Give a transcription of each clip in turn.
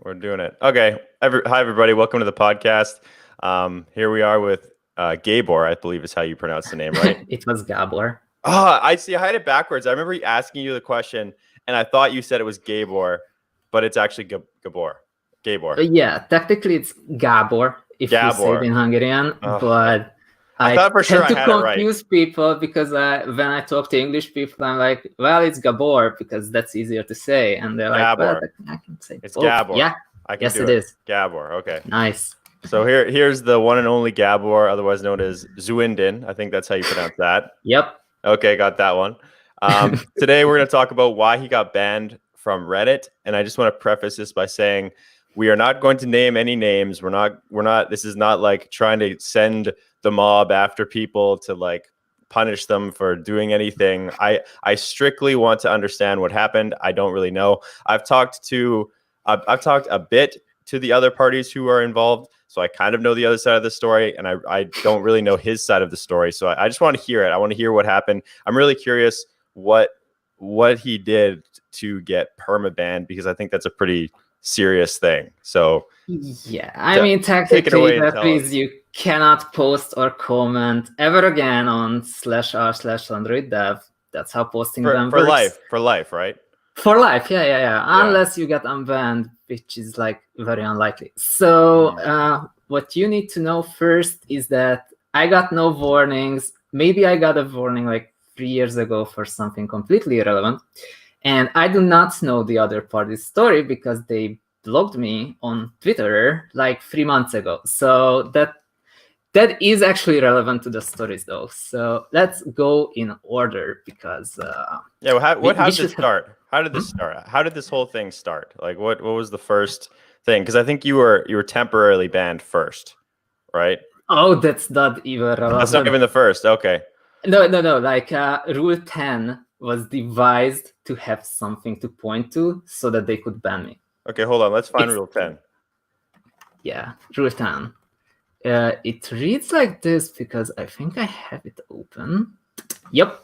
We're doing it. Okay. Hi, everybody. Welcome to the podcast. Here we are with Gabor, I believe is how you pronounce the name, right? It was Gabor. Oh, I see. I had it backwards. I remember asking you the question, and I thought you said it was Gabor, but it's actually Gabor. Gabor. Yeah, technically it's Gabor, if you say it in Hungarian, but I thought for sure I had confuse people because when I talk to English people, I'm like, well, it's Gabor because that's easier to say. And they're like, well, I can say it's both. Gabor. Yeah, yes, it is. Gabor. Okay. Nice. So here's the one and only Gabor, otherwise known as Zhuinden. I think that's how you pronounce that. Yep. Okay, got that one. Today we're going to talk about why he got banned from Reddit, and I just want to preface this by saying we are not going to name any names. We're not. This is not like trying to send the mob after people to like punish them for doing anything. I strictly want to understand what happened. I don't really know. I've talked a bit to the other parties who are involved, so I kind of know the other side of the story, and I don't really know his side of the story. So I just want to hear it. I want to hear what happened. I'm really curious what he did to get perma-banned, because I think that's a pretty serious thing. So yeah, I mean, technically, please, you cannot post or comment ever again on /r/AndroidDev. That's how posting them works. For life, right? For life, yeah. Unless you get unbanned, which is like very unlikely. So what you need to know first is that I got no warnings. Maybe I got a warning like 3 years ago for something completely irrelevant. And I do not know the other party's story because they blocked me on Twitter like 3 months ago. So that is actually relevant to the stories, though. So let's go in order because how did this start? How did this start? How did this whole thing start? Like, what was the first thing? Because I think you were temporarily banned first, right? Oh, that's not even relevant. That's not even the first. Okay. No. Like Rule 10 was devised to have something to point to so that they could ban me. Okay, hold on. Let's find Rule 10. Yeah, Rule 10. It reads like this because I think I have it open. Yep.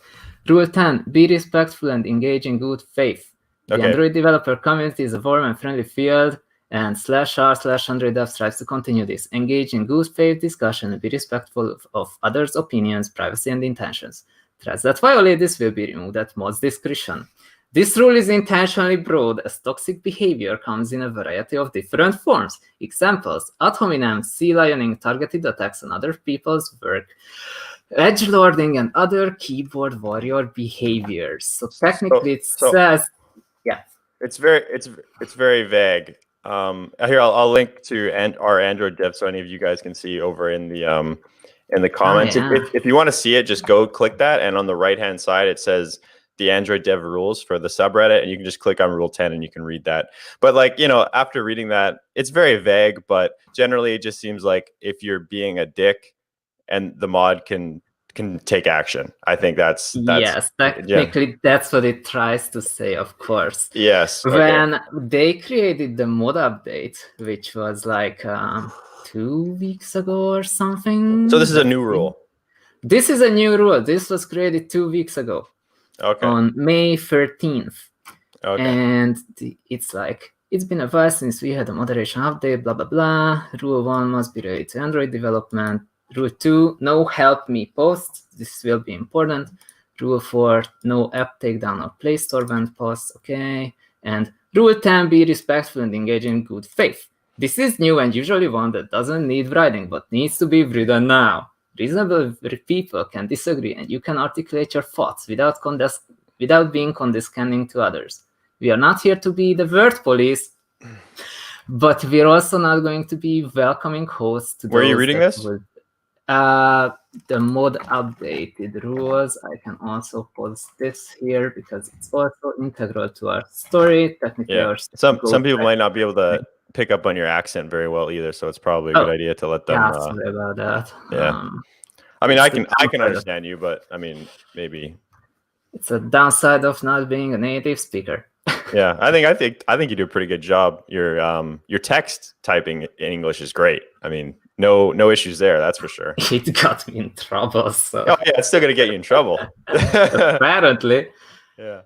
Rule 10, be respectful and engage in good faith. The Android developer community is a warm and friendly field, and /r/AndroidDev strives to continue this. Engage in good faith discussion and be respectful of others' opinions, privacy, and intentions. Threads that violate this will be removed at mod's discretion. This rule is intentionally broad as toxic behavior comes in a variety of different forms. Examples: ad hominem, sea lioning, targeted attacks on other people's work, edgelording, and other keyboard warrior behaviors. So technically it says, yeah. It's very vague. Here I'll link to our AndroidDev so any of you guys can see over in the comments. If you want to see it, just go click that, and on the right hand side it says the AndroidDev rules for the subreddit, and you can just click on Rule 10 and you can read that. But like, after reading that, it's very vague, but generally it just seems like if you're being a dick and the mod can take action. I think that's yes, technically that's what it tries to say, of course. Yes. When they created the mod update, which was like 2 weeks ago or something. So this is a new rule. This is a new rule. This was created 2 weeks ago. Okay. On May 13th. Okay. And it's like, it's been a while since we had a moderation update, blah, blah, blah. Rule 1 must be related to Android development. Rule 2, no help me posts. This will be important. Rule 4, no app takedown or Play Store banned posts. Okay. And Rule 10, be respectful and engage in good faith. This is new and usually one that doesn't need writing, but needs to be written now. Reasonable people can disagree, and you can articulate your thoughts without being condescending to others. We are not here to be the word police, but we're also not going to be welcoming hosts to those. Were you reading this? The mod updated rules. I can also post this here because it's also integral to our story. Technically, yeah. Some people might not be able to pick up on your accent very well either, so it's probably a good idea to let them. Yeah, sorry about that. Yeah, I mean, I can understand you, but I mean, maybe it's a downside of not being a native speaker. Yeah, I think you do a pretty good job. Your text typing in English is great. I mean, no issues there, that's for sure. It got me in trouble. So. Oh yeah, it's still gonna get you in trouble. Apparently. Yeah.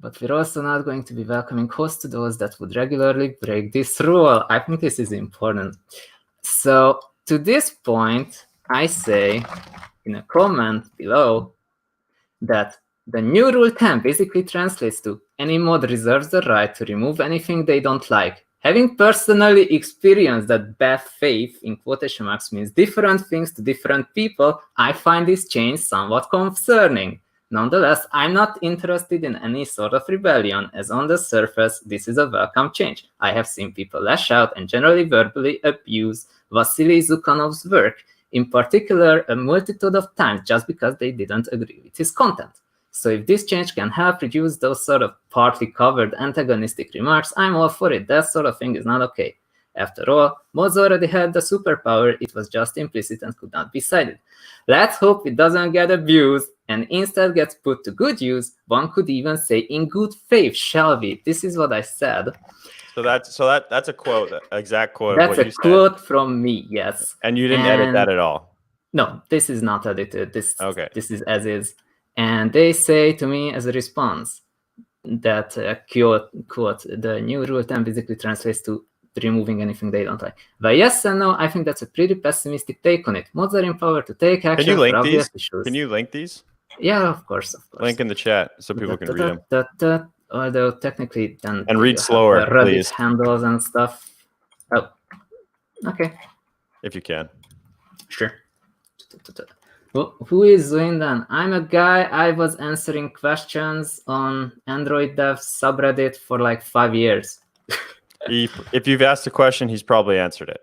but we're also not going to be welcoming hosts to those that would regularly break this rule. I think this is important. So to this point, I say in a comment below that the new rule 10 basically translates to any mod reserves the right to remove anything they don't like. Having personally experienced that bad faith in quotation marks means different things to different people, I find this change somewhat concerning. Nonetheless, I'm not interested in any sort of rebellion, as on the surface, this is a welcome change. I have seen people lash out and generally verbally abuse Vasily Zhukanov's work, in particular a multitude of times, just because they didn't agree with his content. So if this change can help reduce those sort of partly covered antagonistic remarks, I'm all for it. That sort of thing is not okay. After all, mods already had the superpower, it was just implicit and could not be cited. Let's hope it doesn't get abused and instead gets put to good use. One could even say in good faith, shall we? This is what I said. So that's a quote, exact quote. That's of what a quote from me, yes. And you didn't edit that at all? No, this is not edited. This is as is. And they say to me as a response that quote, the new rule 10 basically translates to removing anything they don't like. But yes and no, I think that's a pretty pessimistic take on it. Mods are empowered to take action. Can you link these? Can you link these? Yeah, of course. Link in the chat so people can read them. Although technically then and read slower, please. Handles and stuff. Oh, okay. If you can. Sure. Well, who is Zhuinden? I'm a guy. I was answering questions on AndroidDev subreddit for like 5 years. If you've asked a question, he's probably answered it.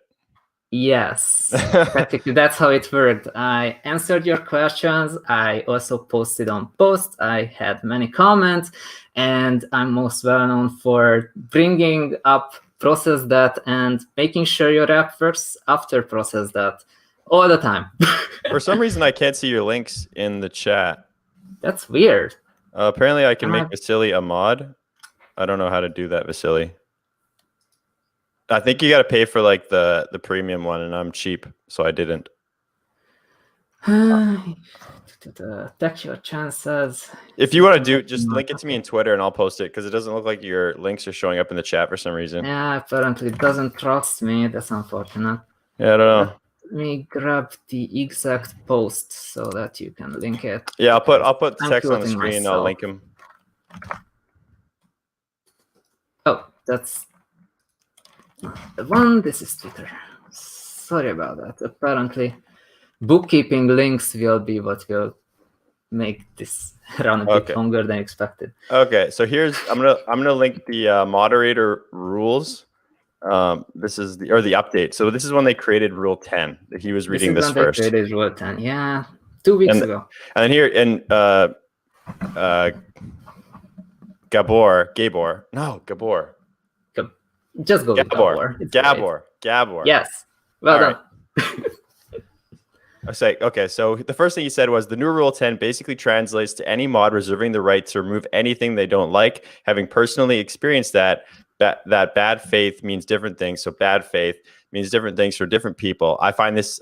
Yes, practically that's how it worked. I answered your questions. I also posted on posts. I had many comments, and I'm most well known for bringing up process that and making sure your app works after process that all the time. For some reason, I can't see your links in the chat. That's weird. Apparently, I can make Vasily a mod. I don't know how to do that, Vasily. I think you got to pay for like the premium one, and I'm cheap, so I didn't. Take your chances. If you want to do, just link it to me in Twitter, and I'll post it because it doesn't look like your links are showing up in the chat for some reason. Yeah, apparently it doesn't trust me. That's unfortunate. Yeah, I don't know. Let me grab the exact post so that you can link it. Yeah, I'll put the text on the screen. I'll link him. Oh, that's the one. This is Twitter. Sorry about that. Apparently, bookkeeping links will be what will make this run a bit longer than expected. Okay, so I'm gonna link the moderator rules. This is the update. So this is when they created Rule 10. He was reading this first. They created Rule 10. Yeah, 2 weeks ago. And then here Gabor. Just go with Gabor. Gabor. Yes. Well done. I say, okay, so the first thing he said was the new Rule 10 basically translates to any mod reserving the right to remove anything they don't like. Having personally experienced that bad faith means different things. So bad faith means different things for different people. I find this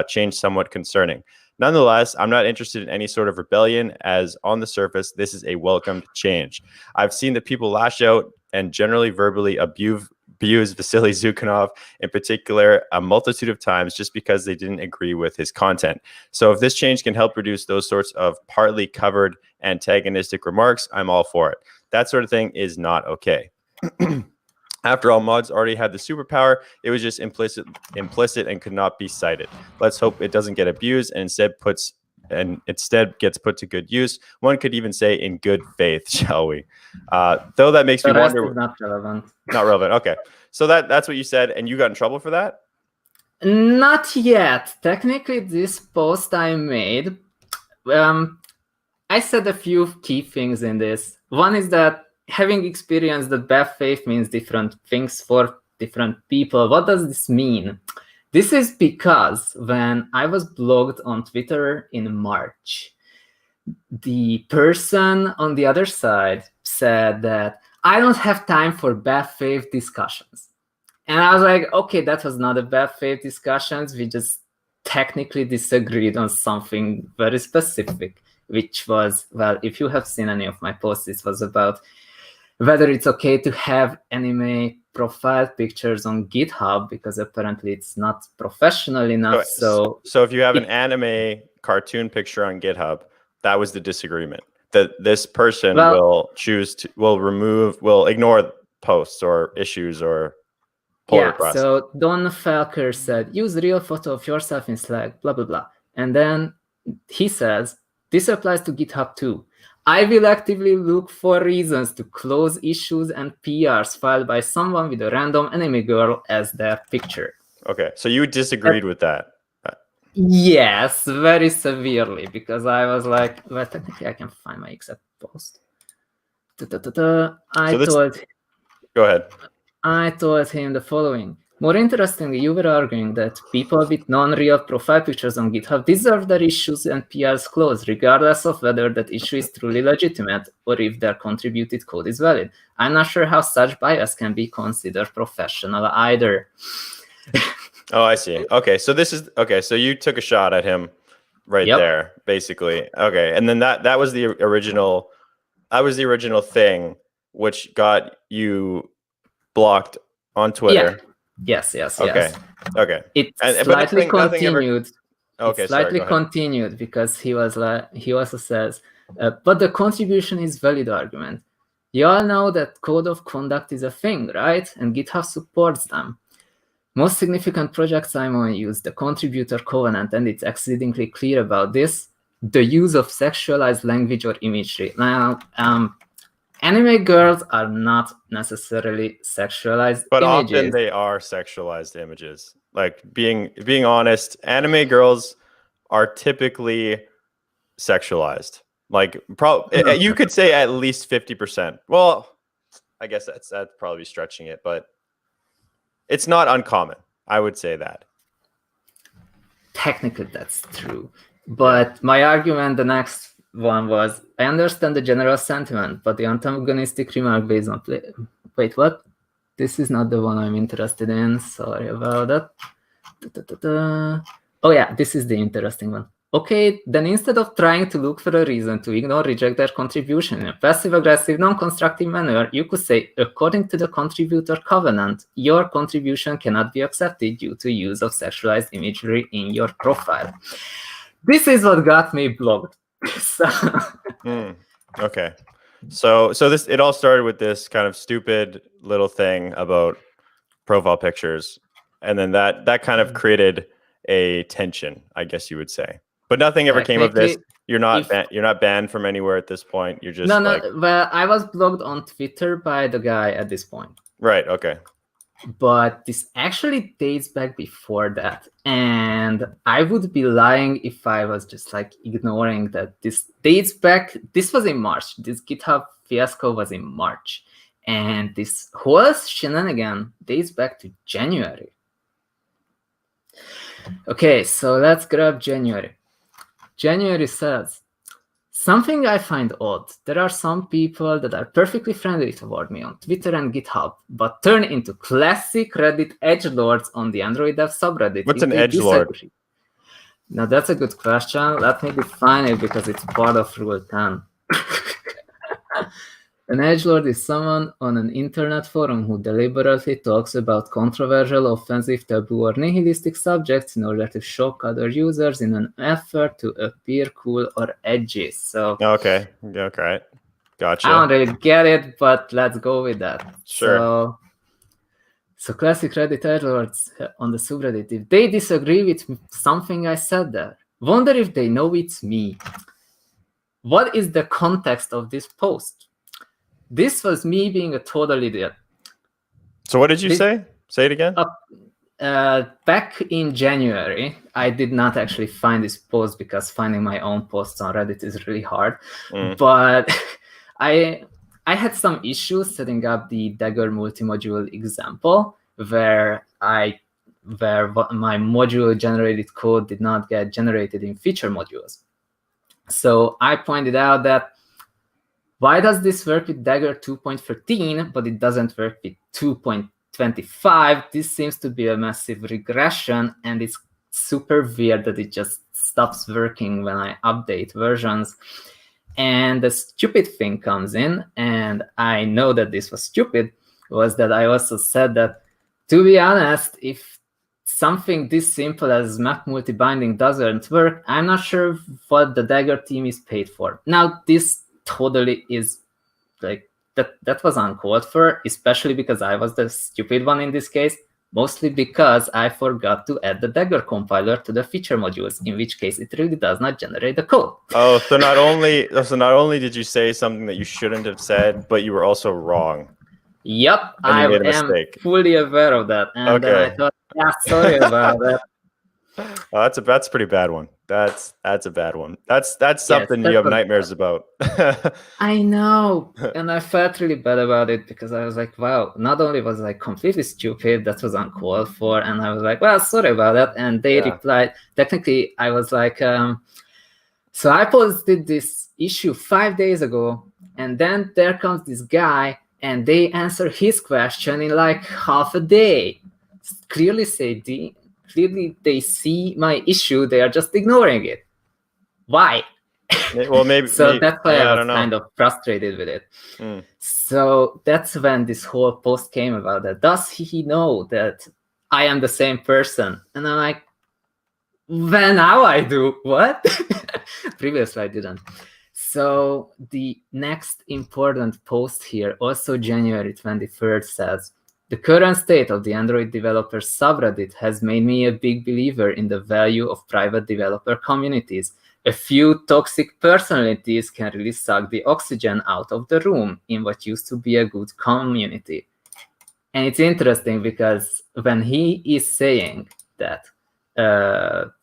change somewhat concerning. Nonetheless, I'm not interested in any sort of rebellion, as on the surface, this is a welcomed change. I've seen that people lash out and generally verbally abuse Vasily Zhukanov in particular a multitude of times just because they didn't agree with his content. So if this change can help reduce those sorts of partly covered antagonistic remarks, I'm all for it. That sort of thing is not okay. After all, mods already had the superpower. It was just implicit and could not be cited. Let's hope it doesn't get abused and instead gets put to good use. One could even say in good faith, shall we? Though that makes me wonder. Not relevant. Not relevant. Okay, so that's what you said, and you got in trouble for that? Not yet. Technically, this post I made, I said a few key things in this. One is that having experienced that bad faith means different things for different people. What does this mean? This is because when I was blogged on Twitter in March, the person on the other side said that I don't have time for bad faith discussions. And I was like, okay, that was not a bad faith discussions. We just technically disagreed on something very specific, which was, well, if you have seen any of my posts, it was about whether it's okay to have anime profile pictures on GitHub, because apparently it's not professional enough. So if you have an anime cartoon picture on GitHub, that was the disagreement. That this person will ignore posts or issues or pull requests. So Don Falker said, use real photo of yourself in Slack, blah, blah, blah. And then he says, this applies to GitHub too. I will actively look for reasons to close issues and PRs filed by someone with a random anime girl as their picture. Okay, so you disagreed with that? Yes, very severely, because I was like, well, technically I can find my exact post. Go ahead. I told him the following. More interestingly, you were arguing that people with non-real profile pictures on GitHub deserve their issues and PRs closed, regardless of whether that issue is truly legitimate or if their contributed code is valid. I'm not sure how such bias can be considered professional either. Oh, I see. Okay, so so you took a shot at him there, basically. Okay, and then that was the original thing which got you blocked on Twitter. Yes. Okay. It slightly continued. Continued because he also says, but the contribution is valid argument. You all know that code of conduct is a thing, right? And GitHub supports them. Most significant projects I'm on use the contributor covenant, and it's exceedingly clear about this. The use of sexualized language or imagery. Now, anime girls are not necessarily sexualized but images. Often they are sexualized images. Like being honest, anime girls are typically sexualized. Like you could say at least 50%. Well, I guess that's probably stretching it, but it's not uncommon. I would say that. Technically, that's true. But my argument, the next one was, I understand the general sentiment, but the antagonistic remark based on wait, what? This is not the one I'm interested in. Sorry about that. Oh yeah, this is the interesting one. Okay, then instead of trying to look for a reason to ignore, reject their contribution in a passive-aggressive, non-constructive manner, you could say, according to the contributor covenant, your contribution cannot be accepted due to use of sexualized imagery in your profile. This is what got me blocked. Okay. So it all started with this kind of stupid little thing about profile pictures, and then that kind of created a tension, I guess you would say. But nothing ever came of this. You're not banned from anywhere at this point. You're just well, I was blocked on Twitter by the guy at this point. Right. Okay. But this actually dates back before that, and I would be lying if I was just like ignoring that this dates back. This was in March. This GitHub fiasco was in March, and this whole shenanigan dates back to January. Okay, so let's grab January. January says, something I find odd. There are some people that are perfectly friendly toward me on Twitter and GitHub, but turn into classic Reddit edgelords on the AndroidDev subreddit. What's an edgelord? Now, that's a good question. Let me define it because it's part of Rule 10. An edgelord is someone on an internet forum who deliberately talks about controversial, offensive, taboo, or nihilistic subjects in order to shock other users in an effort to appear cool or edgy. So okay, gotcha. I don't really get it, but let's go with that. Sure. So classic Reddit edgelords on the subreddit, if they disagree with something I said there, wonder if they know it's me. What is the context of this post? This was me being a total idiot. So what did you say? Say it again. Back in January, I did not actually find this post because finding my own posts on Reddit is really hard. But I had some issues setting up the Dagger multi-module example where my module generated code did not get generated in feature modules. So I pointed out that why does this work with Dagger 2.13, but it doesn't work with 2.25? This seems to be a massive regression, and it's super weird that it just stops working when I update versions. And the stupid thing comes in, and I know that this was stupid, was that I also said that, to be honest, if something this simple as map multi-binding doesn't work, I'm not sure what the Dagger team is paid for. Now, this totally is like, that was uncalled for, especially because I was the stupid one in this case, mostly because I forgot to add the Dagger compiler to the feature modules, in which case it really does not generate the code. Oh, so not only did you say something that you shouldn't have said, but you were also wrong. Yep, And I you made a am mistake. fully aware of that. And then I thought, yeah, sorry about that. Oh, that's a pretty bad one. That's a bad one. That's something that you have was nightmares about. I know, and I felt really bad about it because I was like, wow, not only was I completely stupid, that was uncalled for, and I was like, well, sorry about that. And they replied, technically, I was like, so I posted this issue 5 days ago, and then there comes this guy, and they answer his question in like half a day. Clearly they see my issue, they are just ignoring it. Why? Well, maybe. So that's why I don't was know. kind of frustrated with it. So that's when this whole post came about. That does he know that I am the same person? And I'm like, well, now I do. What? Previously I didn't. So the next important post here, also January 23rd, says, the current state of the Android developer subreddit has made me a big believer in the value of private developer communities. A few toxic personalities can really suck the oxygen out of the room in what used to be a good community. And it's interesting because when he is saying that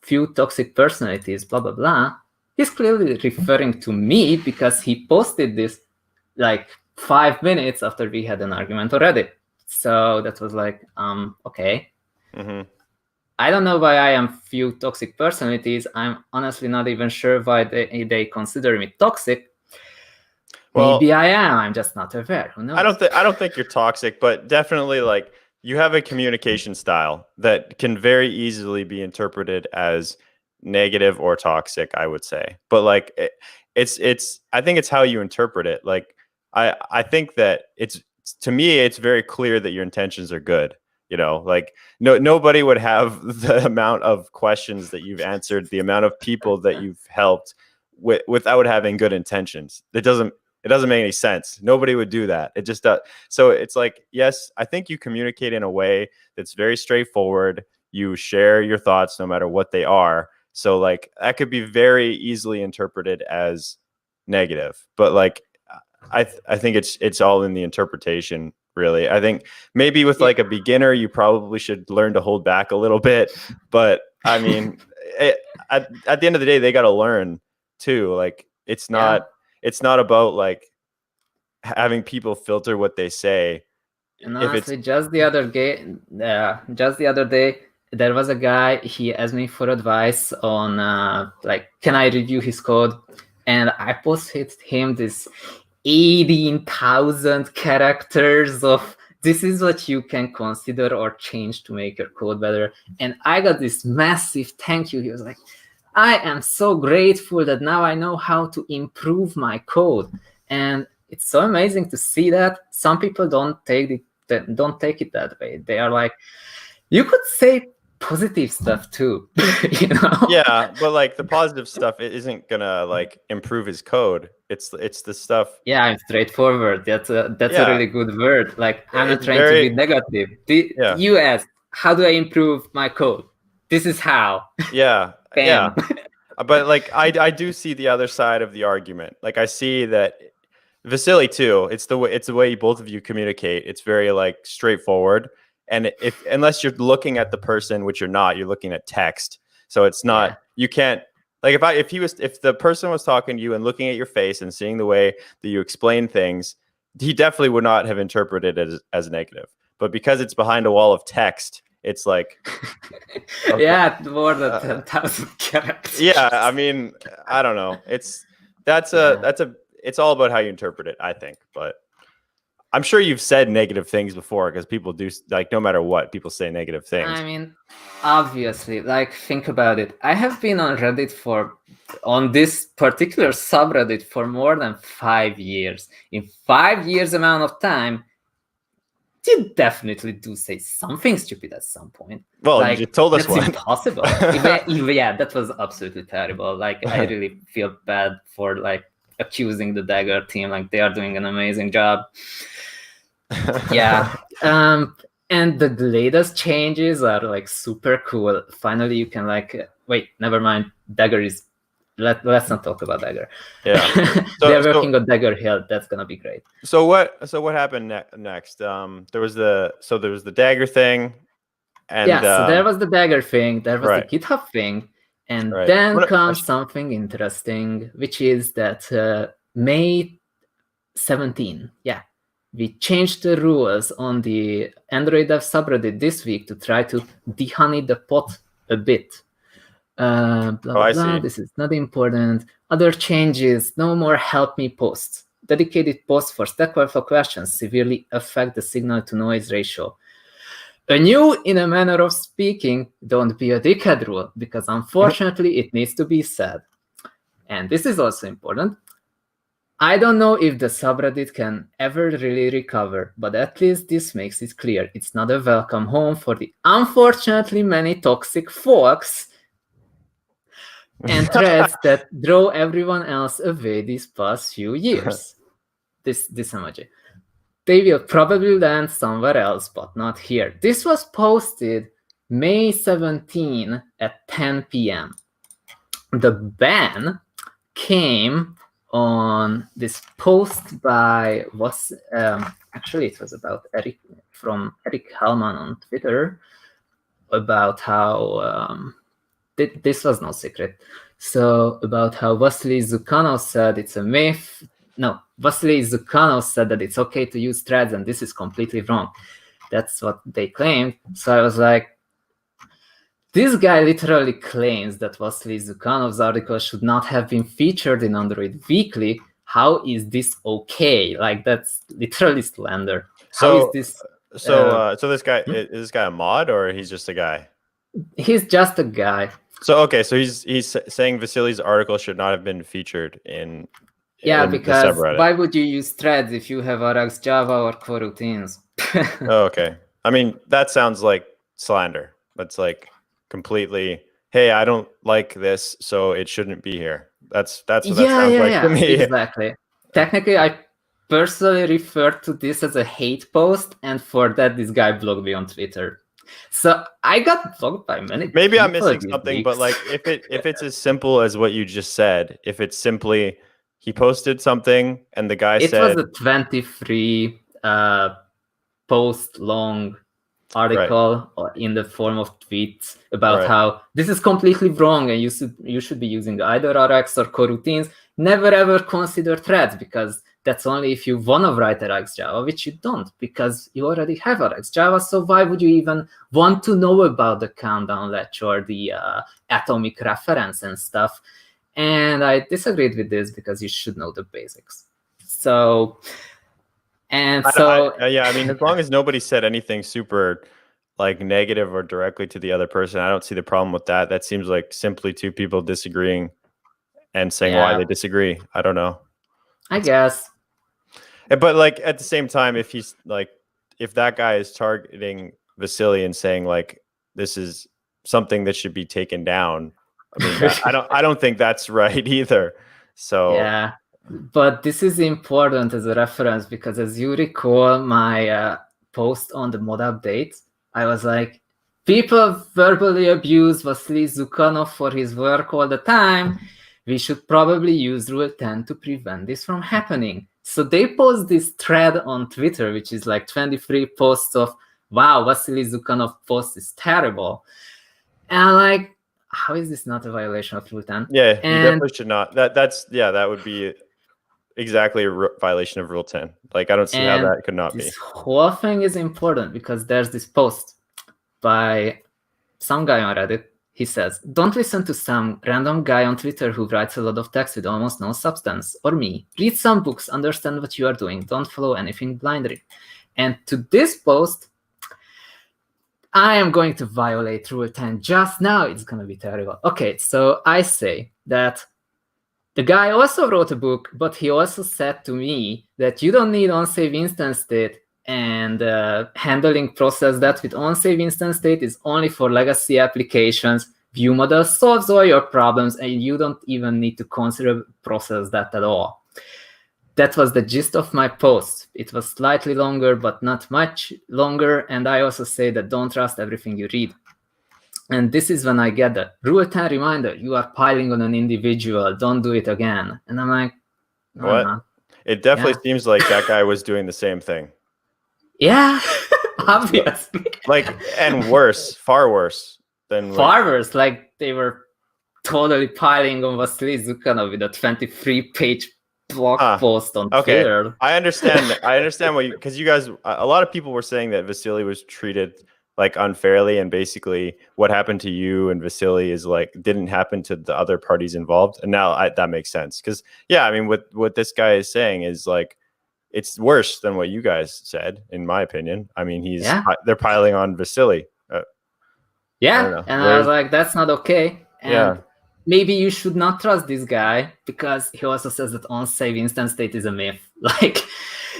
few toxic personalities, blah, blah, blah, he's clearly referring to me because he posted this like 5 minutes after we had an argument already. So that was like, okay. I don't know why I am few toxic personalities. I'm honestly not even sure why they consider me toxic. Well, maybe I am. I'm just not aware. Who knows? I don't think you're toxic, but definitely like you have a communication style that can very easily be interpreted as negative or toxic, I would say. But like it's I think it's how you interpret it. Like I think that to me it's very clear that your intentions are good. You know, like nobody would have the amount of questions that you've answered, the amount of people that you've helped without having good intentions. It doesn't make any sense. Nobody would do that. It just does. So it's like, yes, I think you communicate in a way that's very straightforward. You share your thoughts no matter what they are. So like that could be very easily interpreted as negative. But like I think it's all in the interpretation, really. I think maybe with like a beginner, you probably should learn to hold back a little bit. But I mean, at the end of the day, they got to learn too. Like it's not about like having people filter what they say. And honestly, just the other day, there was a guy, he asked me for advice on like, can I review his code? And I posted him this 18,000 characters of this is what you can consider or change to make your code better. And I got this massive thank you. He was like, I am so grateful that now I know how to improve my code. And it's so amazing to see that. Some people don't take it that way. They are like, you could say positive stuff too. You know? Yeah, but like the positive stuff, it isn't gonna like improve his code. It's the stuff. Yeah, I'm straightforward. That's a really good word. Like I'm not trying to be negative. You asked, how do I improve my code? This is how. Yeah. Yeah. But like I do see the other side of the argument. Like I see that Vasily too. It's the way both of you communicate. It's very like straightforward. And unless you're looking at the person, which you're not, you're looking at text. So it's not, you can't, like if the person was talking to you and looking at your face and seeing the way that you explain things, he definitely would not have interpreted it as negative. But because it's behind a wall of text, it's like, okay. More than 10,000 characters. Yeah, I mean, I don't know. It's all about how you interpret it, I think. But I'm sure you've said negative things before because people do, like, no matter what, people say negative things. I mean, obviously, like, think about it. I have been on Reddit on this particular subreddit for more than 5 years. In 5 years amount of time, you definitely do say something stupid at some point. Well, like, you told us that's one. impossible. Yeah, that was absolutely terrible. Like, I really feel bad for like accusing the Dagger team. Like, they are doing an amazing job. Yeah. And the latest changes are like super cool. Finally, you can like wait, never mind. Dagger is let's not talk about Dagger. Yeah. They're working on Dagger Hill. That's gonna be great. So what happened next? There was the Dagger thing, and so there was the Dagger thing, there was right. the GitHub thing, and then comes something interesting, which is that May 17. Yeah. We changed the rules on the AndroidDev subreddit this week to try to de-honey the pot a bit. Blah, blah. This is not important. Other changes, no more help me posts. Dedicated posts for Stack Overflow questions severely affect the signal-to-noise ratio. A new, in a manner of speaking, don't be a dickhead rule, because unfortunately it needs to be said. And this is also important. I don't know if the subreddit can ever really recover, but at least this makes it clear it's not a welcome home for the unfortunately many toxic folks and threads that draw everyone else away these past few years. This emoji. They will probably land somewhere else, but not here. This was posted May 17 at 10 p.m. The ban came on this post by actually it was about Eric Hellman on Twitter about how this was no secret. So about how Vasily Zukhanov said it's a myth. No, Vasily Zukhanov said that it's okay to use threads and this is completely wrong. That's what they claimed. So I was like, this guy literally claims that Vasily Zukhanov's article should not have been featured in Android Weekly. How is this okay? Like, that's literally slander. How is this? So this guy, is this guy a mod or he's just a guy? He's just a guy. So okay, so he's saying Vasily's article should not have been featured in because why would you use threads if you have Rx Java or coroutines? Oh, okay. I mean, that sounds like slander. That's like completely, hey, I don't like this, so it shouldn't be here. That's what that sounds like to me. Exactly. Technically, I personally refer to this as a hate post, and for that, this guy blocked me on Twitter. So I got blocked by many. Maybe I'm missing something, but like if it's as simple as what you just said, if it's simply he posted something and the guy said it was a 23 post long article in the form of tweets about how this is completely wrong and you should be using either Rx or coroutines. Never ever consider threads because that's only if you want to write Rx Java, which you don't because you already have Rx Java. So why would you even want to know about the countdown latch or the atomic reference and stuff? And I disagreed with this because you should know the basics. So. And so, I mean, as long as nobody said anything super like negative or directly to the other person, I don't see the problem with that. That seems like simply two people disagreeing and saying why they disagree. I don't know. I guess. But like at the same time, if he's like, if that guy is targeting Vasily and saying like this is something that should be taken down, I mean, I don't think that's right either. So yeah. But this is important as a reference because as you recall my post on the mod update, I was like, people verbally abuse Vasily Zukhanov for his work all the time. We should probably use Rule 10 to prevent this from happening. So they post this thread on Twitter, which is like 23 posts of, wow, Vasily Zukhanov post is terrible. And I'm like, how is this not a violation of Rule 10? Yeah, you definitely should not. That would be exactly a violation of Rule 10. Like, I don't see how that could not be. This whole thing is important because there's this post by some guy on Reddit he says, don't listen to some random guy on Twitter who writes a lot of text with almost no substance, or me. Read some books, understand what you are doing, don't follow anything blindly. And to this post, I am going to violate Rule 10 just now. It's going to be terrible. Okay, so I say that the guy also wrote a book, but he also said to me that you don't need on-save instance state, and handling process that with on-save instance state is only for legacy applications. View model solves all your problems, and you don't even need to consider process that at all. That was the gist of my post. It was slightly longer, but not much longer. And I also say that don't trust everything you read. And this is when I get the Rule 10 reminder, you are piling on an individual, don't do it again. And I'm like, no, what? no. It definitely seems like that guy was doing the same thing. Yeah, obviously. Like, and worse, far worse than far worse. Like they were totally piling on Vasily Zukhanov with a 23-page blog post on Twitter. I understand. I understand what because you guys, a lot of people were saying that Vasily was treated like unfairly, and basically what happened to you and Vasily is like didn't happen to the other parties involved. And now that makes sense because I mean, what this guy is saying is like it's worse than what you guys said, in my opinion. I mean, they're piling on Vasily. I was like, that's not okay. And maybe you should not trust this guy because he also says that on-save instance state is a myth. Like,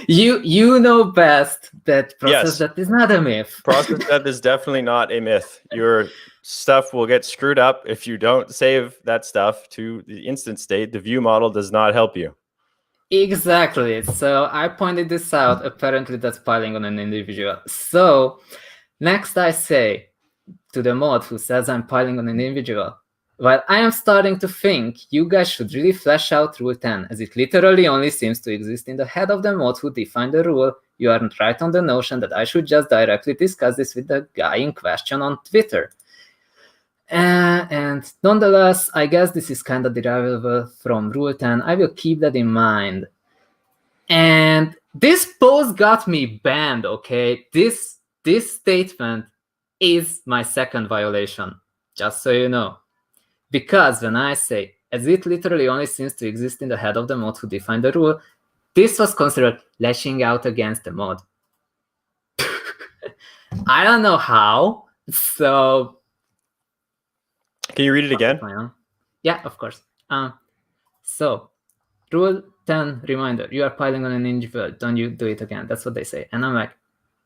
you know best that process that is not a myth. Process that is definitely not a myth. Your stuff will get screwed up if you don't save that stuff to the instance state. The view model does not help you. Exactly. So I pointed this out. Apparently, that's piling on an individual. So next I say to the mod who says I'm piling on an individual, well, I am starting to think you guys should really flesh out Rule 10, as it literally only seems to exist in the head of the mod who defined the rule. You aren't right on the notion that I should just directly discuss this with the guy in question on Twitter. And nonetheless, I guess this is kind of derivable from Rule 10. I will keep that in mind. And this post got me banned, okay? This statement is my second violation, just so you know. Because when I say, as it literally only seems to exist in the head of the mod who defined the rule, this was considered lashing out against the mod. I don't know how, so... Can you read it again? Yeah, of course. So, Rule 10 reminder, you are piling on an individual, don't you do it again. That's what they say. And I'm like,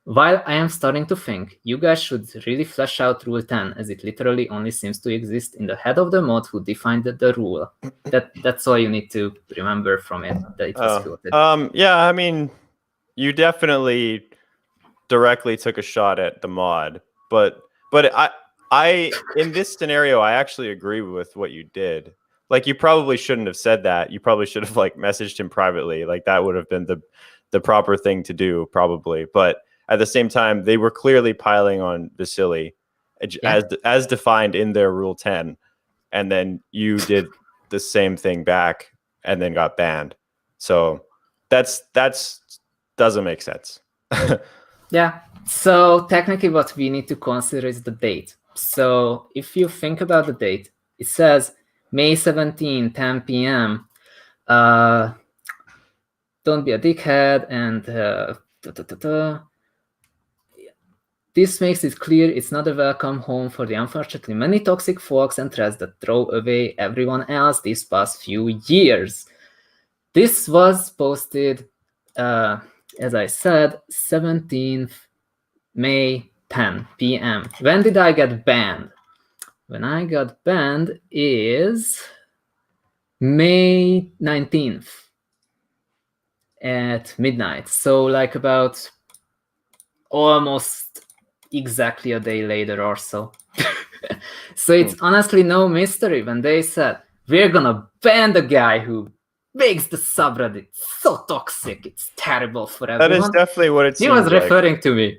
while I am starting to think you guys should really flesh out Rule 10, as it literally only seems to exist in the head of the mod who defined the rule. That's all you need to remember from it, that it was quoted. Yeah, I mean, you definitely directly took a shot at the mod, but I in this scenario, I actually agree with what you did. Like, you probably shouldn't have said that. You probably should have like messaged him privately. Like, that would have been the proper thing to do, probably. But at the same time, they were clearly piling on Vasily as defined in their Rule 10, and then you did the same thing back and then got banned. So that's doesn't make sense. Yeah. So technically, what we need to consider is the date. So if you think about the date, it says May 17, 10 p.m. Don't be a dickhead, and this makes it clear it's not a welcome home for the unfortunately many toxic folks and threads that throw away everyone else these past few years. This was posted, as I said, 17th May 10 p.m. When did I get banned? When I got banned is May 19th at midnight. So like about almost exactly a day later or so. So it's honestly no mystery when they said, we're gonna ban the guy who makes the subreddit so toxic, it's terrible for everyone. That is definitely what it seems like. He was like. referring to me.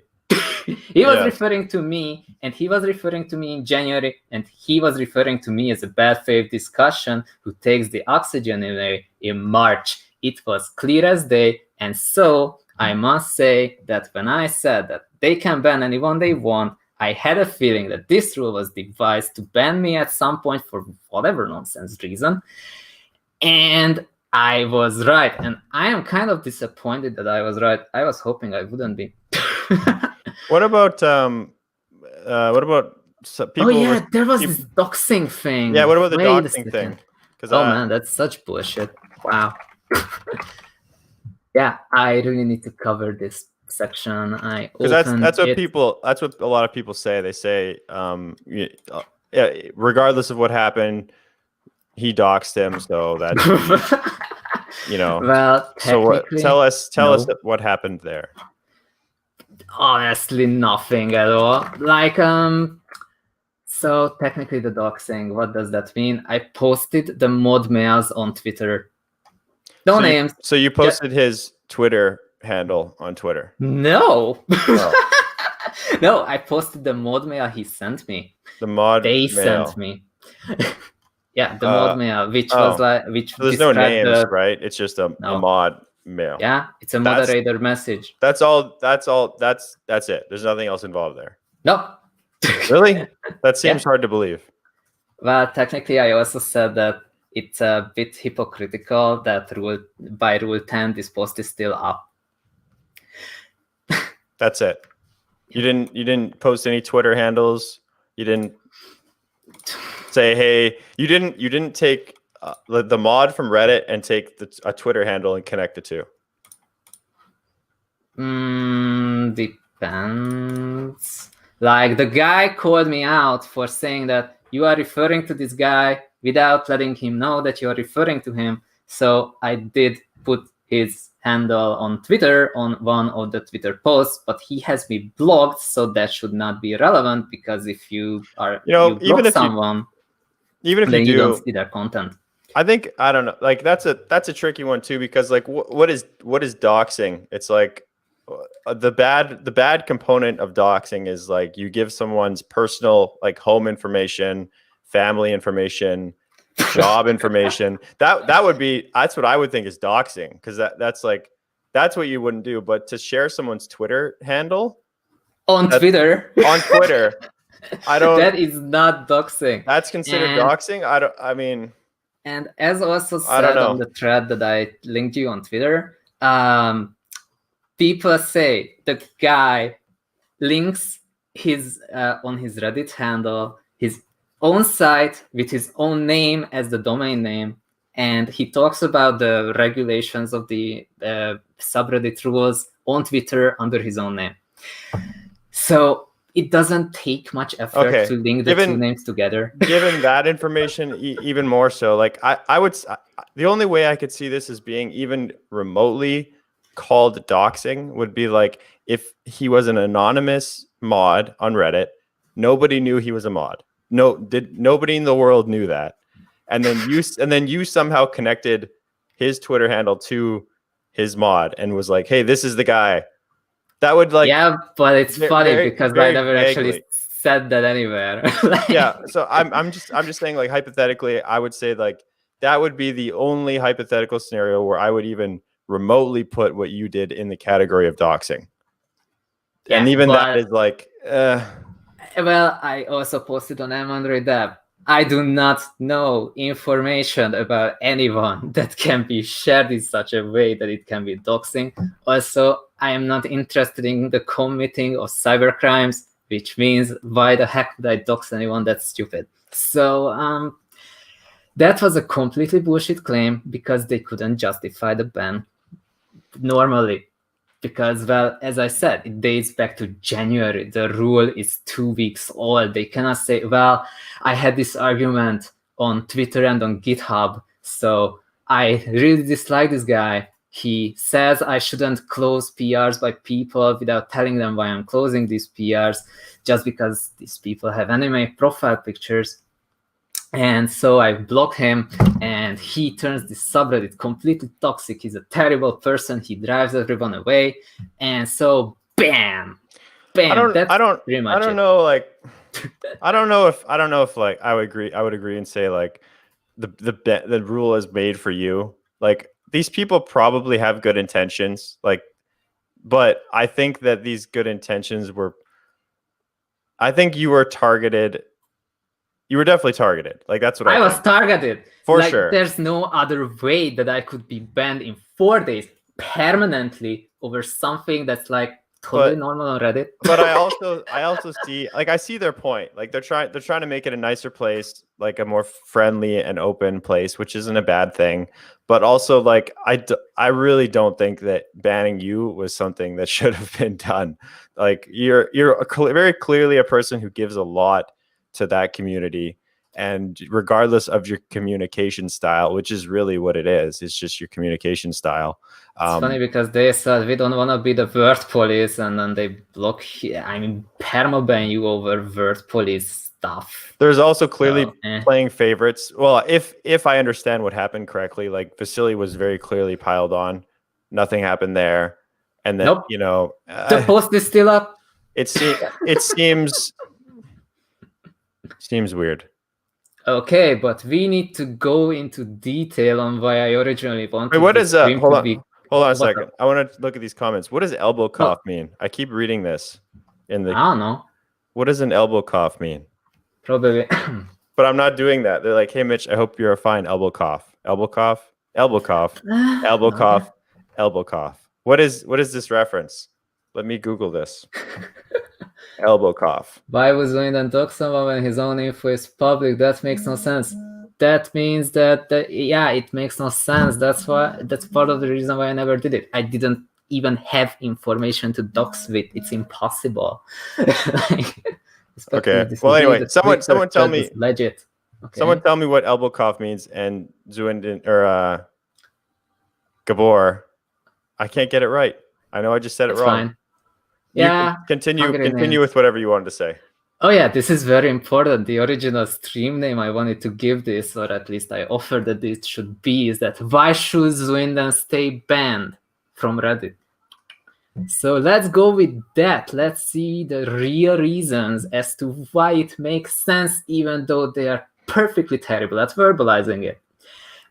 He was referring to me, and he was referring to me in January, and he was referring to me as a bad faith discussion who takes the oxygen away in March. It was clear as day, and so I must say that when I said that they can ban anyone they want, I had a feeling that this rule was devised to ban me at some point for whatever nonsense reason. And I was right. And I am kind of disappointed that I was right. I was hoping I wouldn't be. What about people? Oh yeah, there was this doxing thing. Yeah, what about the Wait a doxing second. thing? Oh man, that's such bullshit. Wow. Yeah, I really need to cover this section. Because that's what a lot of people say. They say, regardless of what happened, he doxed him, so that should be, Well, so what? Tell us what happened there. Honestly, nothing at all. Like, so technically the doxing, what does that mean? I posted the mod mails on Twitter. No names. So you posted his Twitter handle on Twitter? No. Oh. No, I posted the mod mail he sent me. They sent me. Yeah, the mod mail, which was like, so there's no names, right? It's just a mod mail. Yeah, it's a moderator message. That's all. That's it. There's nothing else involved there. No. Really? That seems hard to believe. Well, technically, I also said that it's a bit hypocritical that by Rule 10, this post is still up. That's it. You didn't post any Twitter handles. You didn't say, hey, you didn't take the mod from Reddit and take a Twitter handle and connect the two. Depends. Like, the guy called me out for saying that you are referring to this guy without letting him know that you are referring to him. So I did put his handle on Twitter on one of the Twitter posts, but he has me blocked, so that should not be relevant, because if you are even if someone, then you don't see their content. I think, I don't know, like that's a tricky one too, because like what is doxing? It's like the bad component of doxing is like you give someone's personal, like, home information, family information, job information. That's what I would think is doxing, because that's what you wouldn't do. But to share someone's Twitter handle on Twitter, that is not doxing. That's considered doxing. And as also said on the thread that I linked you on Twitter, people say the guy links his on his Reddit handle his own site with his own name as the domain name, and he talks about the regulations of the subreddit rules on Twitter under his own name. So it doesn't take much effort to link the two names together. Given that information, even more so, like I would, the only way I could see this as being even remotely called doxing would be like if he was an anonymous mod on Reddit, nobody knew he was a mod. Nobody in the world knew that, and then you somehow connected his Twitter handle to his mod and was like, hey, this is the guy. That would but it's funny because I never actually said that anywhere. Yeah, so I'm just saying, like, hypothetically, I would say like that would be the only hypothetical scenario where I would even remotely put what you did in the category of doxing. Yeah, and even that is like well, I also posted on AndroidDev. I do not know information about anyone that can be shared in such a way that it can be doxing. Also, I am not interested in the committing of cybercrimes, which means why the heck would I dox anyone? That's stupid. So that was a completely bullshit claim because they couldn't justify the ban normally. Because, well, as I said, it dates back to January. The rule is 2 weeks old. They cannot say, well, I had this argument on Twitter and on GitHub, so I really dislike this guy. He says I shouldn't close PRs by people without telling them why I'm closing these PRs, just because these people have anime profile pictures. And so I block him, and he turns this subreddit completely toxic. He's a terrible person. He drives everyone away, and so bam. I don't know. Like, I don't know if like I would agree and say like the rule is made for you. Like, these people probably have good intentions. Like, but I think that these good intentions were I think you were targeted. You were definitely targeted. Like that's what I I was think. targeted. For Like, sure. there's no other way that I could be banned in 4 days permanently over something that's like totally normal on Reddit. But I also see, like, I see their point. Like they're trying to make it a nicer place, like a more friendly and open place, which isn't a bad thing. But also, like, I really don't think that banning you was something that should have been done. Like you're very clearly a person who gives a lot to that community, and regardless of your communication style, which is really what it is, it's just your communication style. It's funny because they said we don't want to be the word police, and then they permaban you over word police stuff. There's also clearly playing favorites. Well, if I understand what happened correctly, like Vasily was very clearly piled on. Nothing happened there, and then Nope. you know The post is still up. It seems weird. Okay, but we need to go into detail on why I originally wanted. Wait, what is hold on a second. Up? I want to look at these comments. What does elbow cough mean? I keep reading this in the. I don't know. What does an elbow cough mean? Probably. But I'm not doing that. They're like, hey, Mitch, I hope you're fine. Elbow cough. Elbow cough. Elbow cough. Elbow cough. Elbow cough. What is this reference? Let me Google this. Elbow cough. Why would Zhuinden talk someone when his own info is public? That makes no sense. That means that it makes no sense. That's part of the reason why I never did it. I didn't even have information to dox with. It's impossible. Okay. Well, anyway, someone tell me. Legit. Okay. Someone tell me what elbow cough means, and Zhuinden or Gabor. I can't get it right. I know I just said it wrong. Fine. Yeah. Continue with whatever you wanted to say. Oh yeah, this is very important. The original stream name I wanted to give this, or at least I offered that it should be, is that why should Zhuinden stay banned from Reddit? So let's go with that. Let's see the real reasons as to why it makes sense, even though they are perfectly terrible at verbalizing it.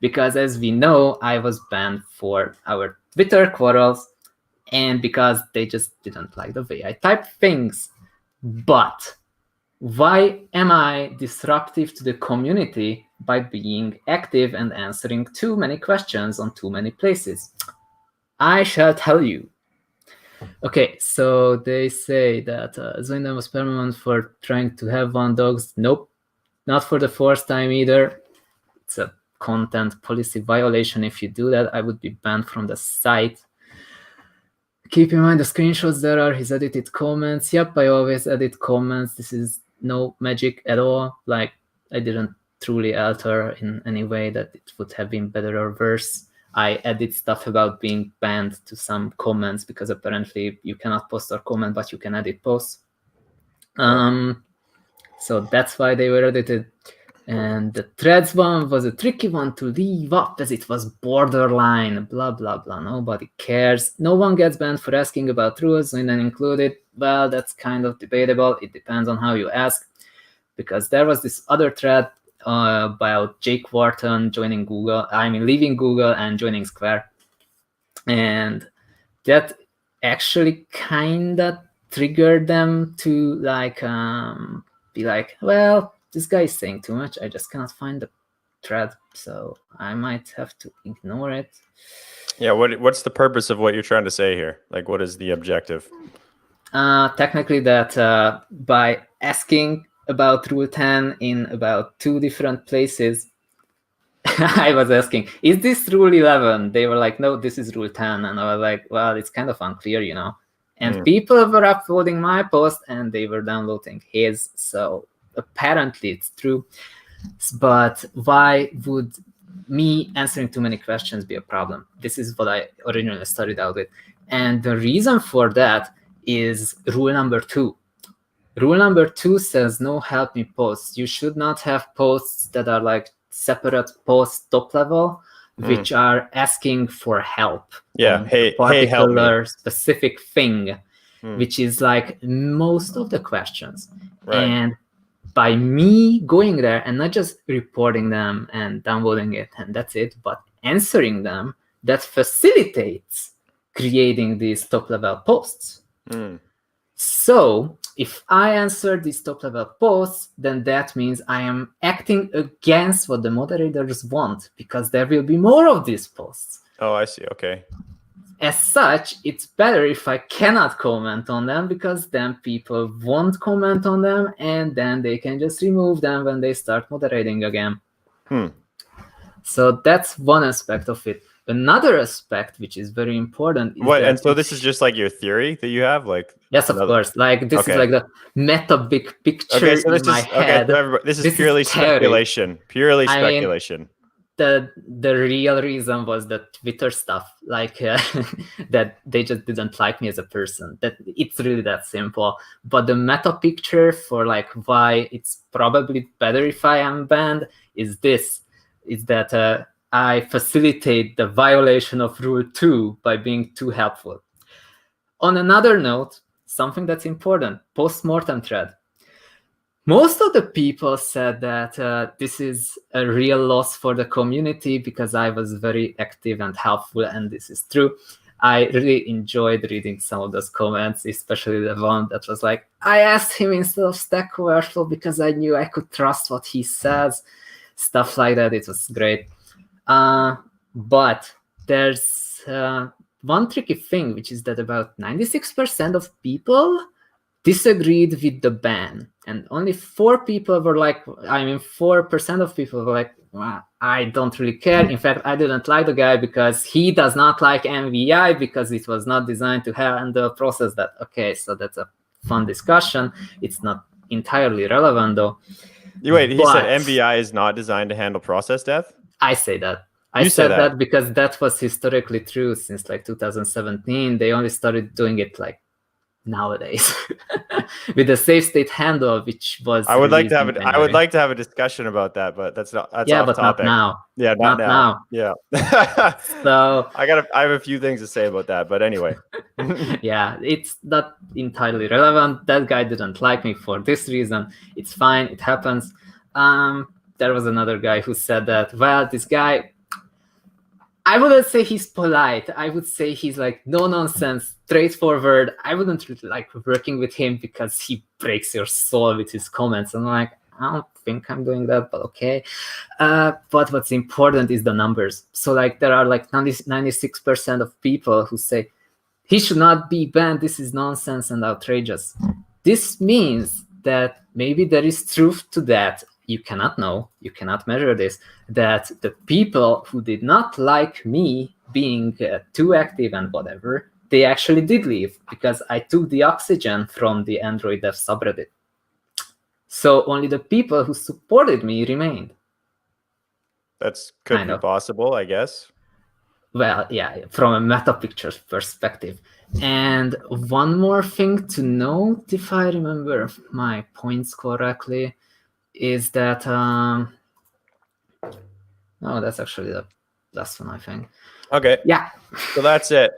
Because as we know, I was banned for our Twitter quarrels, and because they just didn't like the way I type things. But why am I disruptive to the community by being active and answering too many questions on too many places? I shall tell you. Okay, so they say that Zhuinden was permanent for trying to have one dogs. Nope, not for the first time either. It's a content policy violation. If you do that, I would be banned from the site. Keep in mind the screenshots there are his edited comments. Yep, I always edit comments. This is no magic at all. Like, I didn't truly alter in any way that it would have been better or worse. I edit stuff about being banned to some comments because apparently you cannot post or comment, but you can edit posts. So that's why they were edited. And the threads one was a tricky one to leave up as it was borderline, blah, blah, blah. Nobody cares. No one gets banned for asking about rules, Zhuinden included. Well, that's kind of debatable. It depends on how you ask. Because there was this other thread about Jake Wharton leaving Google and joining Square. And that actually kind of triggered them to be like, well, this guy is saying too much. I just cannot find the thread, so I might have to ignore it. Yeah, what's the purpose of what you're trying to say here? Like, what is the objective? Technically, that by asking about Rule 10 in about 2 different places, I was asking, is this Rule 11? They were like, no, this is Rule 10. And I was like, well, it's kind of unclear, you know. And people were uploading my post and they were downloading his, so apparently it's true. But why would me answering too many questions be a problem? This is what I originally started out with. And the reason for that is rule number 2. Rule number 2 says no help me posts. You should not have posts that are like separate posts top level, which are asking for help. Yeah, hey, particular help me. Specific thing, which is like most of the questions. Right. And by me going there and not just reporting them and downloading it and that's it, but answering them, that facilitates creating these top level posts. So if I answer these top level posts, then that means I am acting against what the moderators want, because there will be more of these posts. Oh, I see. Okay. As such, it's better if I cannot comment on them, because then people won't comment on them, and then they can just remove them when they start moderating again. So that's one aspect of it. Another aspect, which is very important, is what? that And so this is just like your theory that you have, like. Yes, of course. Like this is like the meta big picture Okay, so in my head. so this is purely speculation. Purely speculation. The real reason was the Twitter stuff, like that they just didn't like me as a person. That it's really that simple. But the meta picture for like why it's probably better if I am banned is this: is that I facilitate the violation of Rule 2 by being too helpful. On another note, something that's important: post-mortem thread. Most of the people said that this is a real loss for the community because I was very active and helpful, and this is true. I really enjoyed reading some of those comments, especially the one that was like, I asked him instead of Stack Overflow because I knew I could trust what he says. Stuff like that. It was great. But there's one tricky thing, which is that about 96% of people disagreed with the ban, and only 4 people were like, 4% of people were like, well, I don't really care. In fact, I didn't like the guy because he does not like MVI because it was not designed to handle process that. Okay, so that's a fun discussion. It's not entirely relevant though. He said MVI is not designed to handle process death? I say that. I said that because that was historically true since like 2017. They only started doing it like nowadays with the safe state handle, which was I would like to have a discussion about that, but that's off topic. Not now. Yeah, not now. Yeah. So I have a few things to say about that, but anyway. Yeah, it's not entirely relevant. That guy didn't like me for this reason. It's fine, it happens. There was another guy who said that, well, this guy, I wouldn't say he's polite. I would say he's like no nonsense, straightforward. I wouldn't really like working with him because he breaks your soul with his comments. And I'm like, I don't think I'm doing that, but okay. But what's important is the numbers. So like there are like 96% of people who say he should not be banned. This is nonsense and outrageous. This means that maybe there is truth to that. You cannot know, you cannot measure this, that the people who did not like me being too active and whatever, they actually did leave because I took the oxygen from the AndroidDev subreddit. So only the people who supported me remained. That's could be possible, I guess. Well, yeah, from a meta picture perspective. And one more thing to note, if I remember my points correctly, is that no, that's actually the last one, I think. Okay. Yeah. So that's it.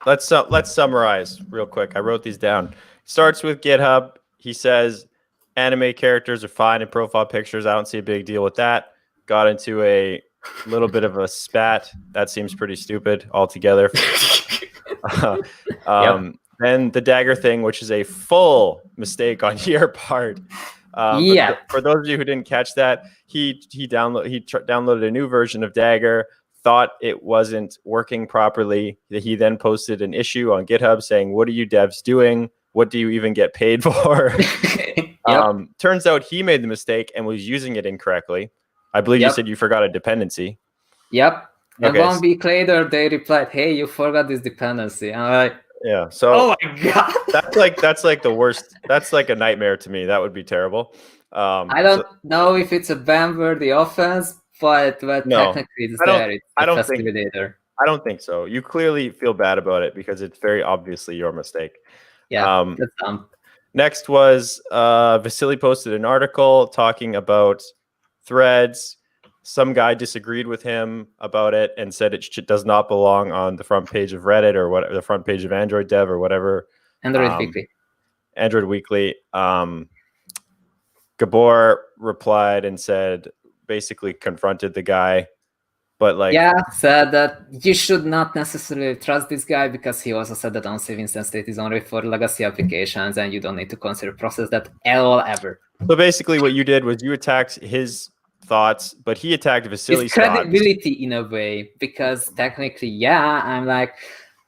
Let's summarize real quick. I wrote these down. Starts with GitHub. He says anime characters are fine in profile pictures. I don't see a big deal with that. Got into a little bit of a spat. That seems pretty stupid altogether. Then the dagger thing, which is a full mistake on your part. For those of you who didn't catch that, he downloaded a new version of Dagger, thought it wasn't working properly. He then posted an issue on GitHub saying, "What are you devs doing? What do you even get paid for?" Turns out he made the mistake and was using it incorrectly. I believe you said you forgot a dependency. Yep. And 1 week later, they replied, "Hey, you forgot this dependency." And I'm like, yeah. So oh my god, that's like the worst. That's like a nightmare to me. That would be terrible. I don't know if it's a ban-worthy offense, but no, technically it's there. It's a facilitator. I don't think so. You clearly feel bad about it because it's very obviously your mistake. Yeah, that's dumb. Next was Vasily posted an article talking about threads. Some guy disagreed with him about it and said it does not belong on the front page of Reddit or what, the front page of AndroidDev or whatever. Android Weekly. Android Weekly. Gabor replied and said, basically confronted the guy But like, yeah, said that you should not necessarily trust this guy because he also said that unsafe instance state is only for legacy applications and you don't need to consider process that at all ever. so basically what you did was you attacked his thoughts, but he attacked Vasily's It's credibility in a way, because technically, yeah, I'm like,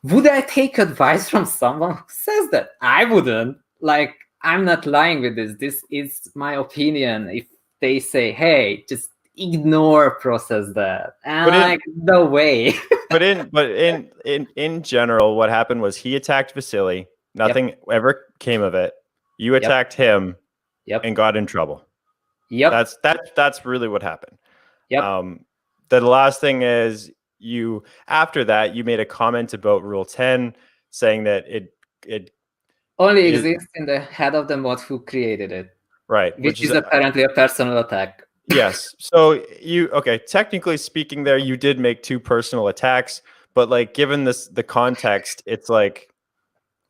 would I take advice from someone who says that? I wouldn't. Like, I'm not lying with this. This is my opinion. If they say, hey, just ignore process that, and like, no way. but in general, what happened was he attacked Vasily. Nothing ever came of it. You attacked him and got in trouble. That's really what happened. The last thing is, you after that you made a comment about Rule 10 saying that it only exists in the head of the mod who created it. Right. Which is apparently a personal attack. Yes. So technically speaking there, you did make 2 personal attacks, but like, given the context, it's like,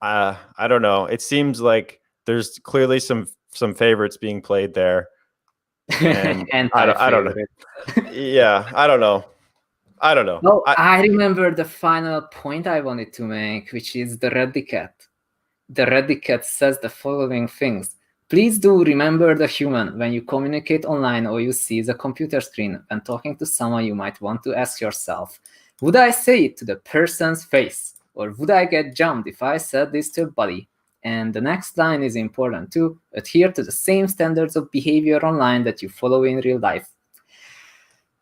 I don't know. It seems like there's clearly some favorites being played there. And I don't know. Yeah, I don't know. No, I remember the final point I wanted to make, which is the Reddy Cat. The Reddy Cat says the following things. Please do remember the human when you communicate online or you see the computer screen. When talking to someone, you might want to ask yourself, would I say it to the person's face? Or would I get jumped if I said this to a buddy? And the next line is important too. Adhere to the same standards of behavior online that you follow in real life.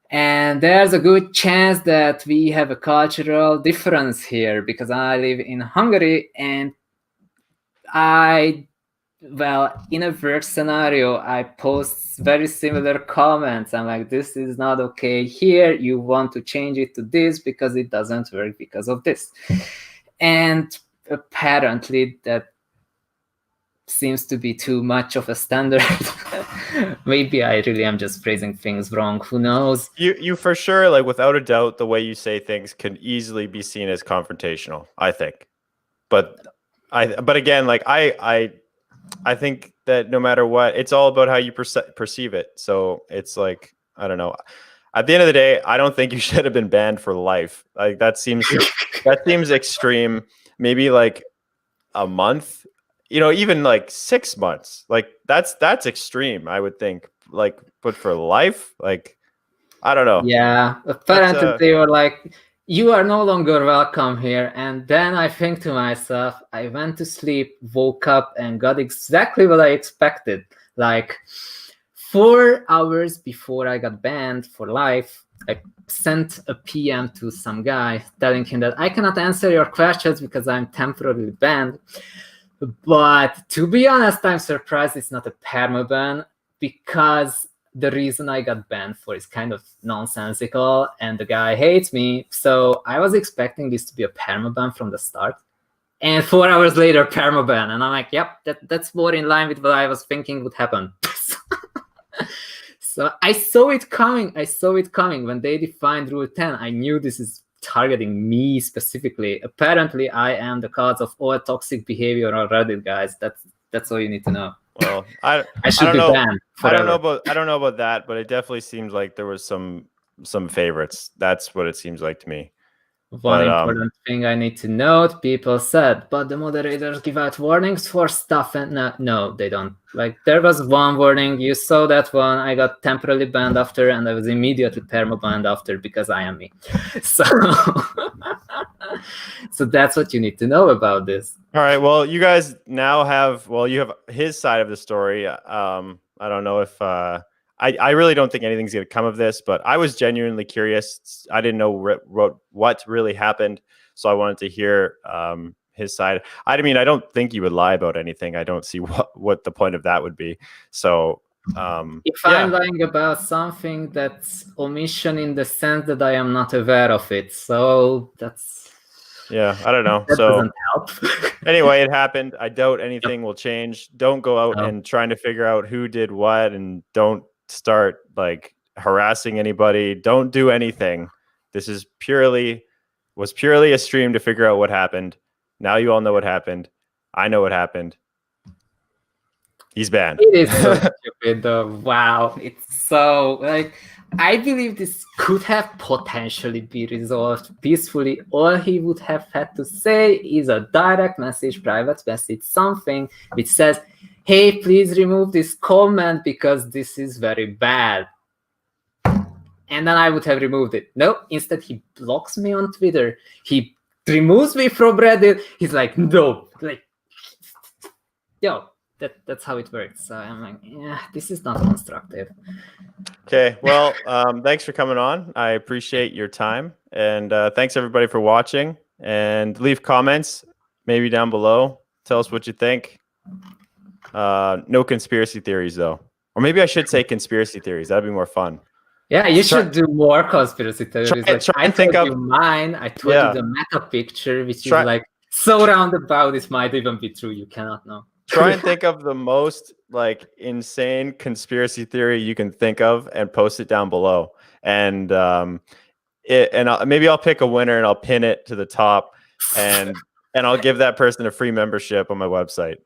And there's a good chance that we have a cultural difference here, because I live in Hungary and in a work scenario, I post very similar comments. I'm like, this is not okay here. You want to change it to this because it doesn't work because of this. And apparently that seems to be too much of a standard. Maybe I really am just phrasing things wrong. Who knows? You for sure, like, without a doubt, the way you say things can easily be seen as confrontational, I think. But again, like, I think that no matter what, it's all about how you perceive it. So it's like, I don't know. At the end of the day, I don't think you should have been banned for life. Like, that seems extreme. Maybe like a month, even like 6 months. Like, that's extreme, I would think. Like, but for life, like, I don't know. Yeah, apparently they were like, you are no longer welcome here. And then I think to myself, I went to sleep, woke up, and got exactly what I expected. Like 4 hours before I got banned for life, I sent a PM to some guy telling him that I cannot answer your questions because I'm temporarily banned. But to be honest, I'm surprised it's not a permaban, because the reason I got banned for is kind of nonsensical and the guy hates me. So I was expecting this to be a permaban from the start. And 4 hours later, permaban. And I'm like, yep, that's more in line with what I was thinking would happen. So I saw it coming. When they defined Rule 10, I knew this is targeting me specifically. Apparently, I am the cause of all toxic behavior on Reddit, guys. That's all you need to know. Well, I should be banned forever. I don't know about that, but it definitely seems like there was some favorites. That's what it seems like to me. One important thing I need to note, people said, but the moderators give out warnings for stuff, and no, they don't. Like, there was one warning, you saw that one, I got temporarily banned after, and I was immediately perma-banned after because I am me. So, so that's what you need to know about this. All right, well, you guys now have, you have his side of the story. I don't know if... I really don't think anything's going to come of this, but I was genuinely curious. I didn't know what really happened, so I wanted to hear his side. I mean, I don't think you would lie about anything. I don't see what the point of that would be. So if I'm lying about something, that's omission in the sense that I am not aware of it. So that's... Yeah, I don't know. That doesn't help. Anyway, it happened. I doubt anything will change. Don't go out and trying to figure out who did what, and don't start like harassing anybody. Don't do anything. This is was purely a stream to figure out what happened. Now you all know what happened. I know what happened. He's banned. It is so stupid though. Wow. It's so, like, I believe this could have potentially be resolved peacefully. All he would have had to say is a direct message, private message, something which says, hey, please remove this comment because this is very bad. And then I would have removed it. No, instead he blocks me on Twitter. He removes me from Reddit. He's like, no, like, yo, that's how it works. So I'm like, yeah, this is not constructive. Okay, well, thanks for coming on. I appreciate your time, and thanks everybody for watching. And leave comments maybe down below. Tell us what you think. No conspiracy theories though, or maybe I should say conspiracy theories. That'd be more fun. Yeah, you should do more conspiracy theories. Try and think of mine. I told you the meta picture, which is like so roundabout. This might even be true. You cannot know. Try and think of the most like insane conspiracy theory you can think of, and post it down below. And maybe I'll pick a winner and I'll pin it to the top, and I'll give that person a free membership on my website.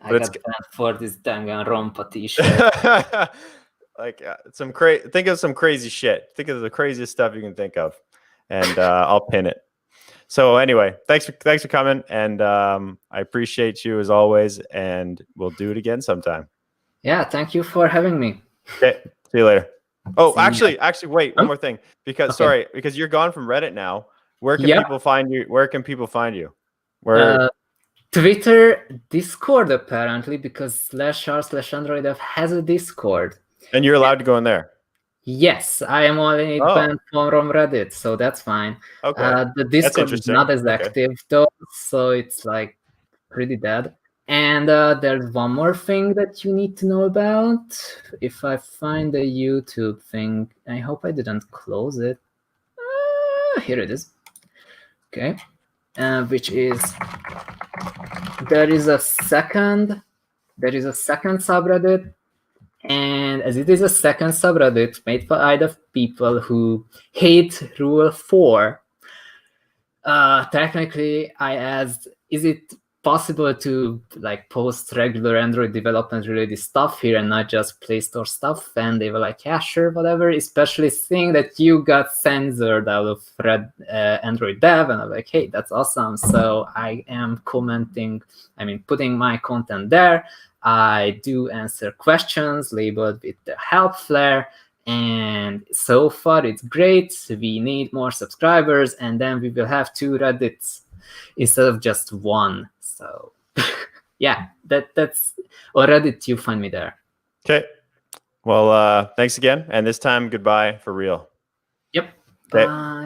I got banned for this Danganronpa t-shirt. Like think of some crazy shit. Think of the craziest stuff you can think of, and I'll pin it. So anyway, thanks for coming, and I appreciate you as always, and we'll do it again sometime. Yeah, thank you for having me. Okay, see you later. Oh, actually, wait, one more thing, because because you're gone from Reddit now. Where can people find you? Where can people find you? Where? Twitter, Discord apparently, because /r/AndroidDev has a Discord. And you're allowed to go in there? Yes, I am only banned from Reddit, so that's fine. Okay. The Discord is not as active though, so it's like pretty dead. And there's one more thing that you need to know about. If I find the YouTube thing, I hope I didn't close it. Here it is. Okay. Which is there is a second subreddit, and as it is a second subreddit made by the people who hate Rule 4, technically I asked, is it possible to like post regular Android development related stuff here and not just Play Store stuff? And they were like, yeah, sure, whatever, especially seeing that you got censored out of AndroidDev. And I'm like, hey, that's awesome. So I am putting my content there. I do answer questions labeled with the help flare, and so far it's great. We need more subscribers, and then we will have 2 Reddits instead of just 1. So yeah, that's on Reddit. You find me there. Okay. Well, thanks again, and this time goodbye for real. Yep. Okay. Bye.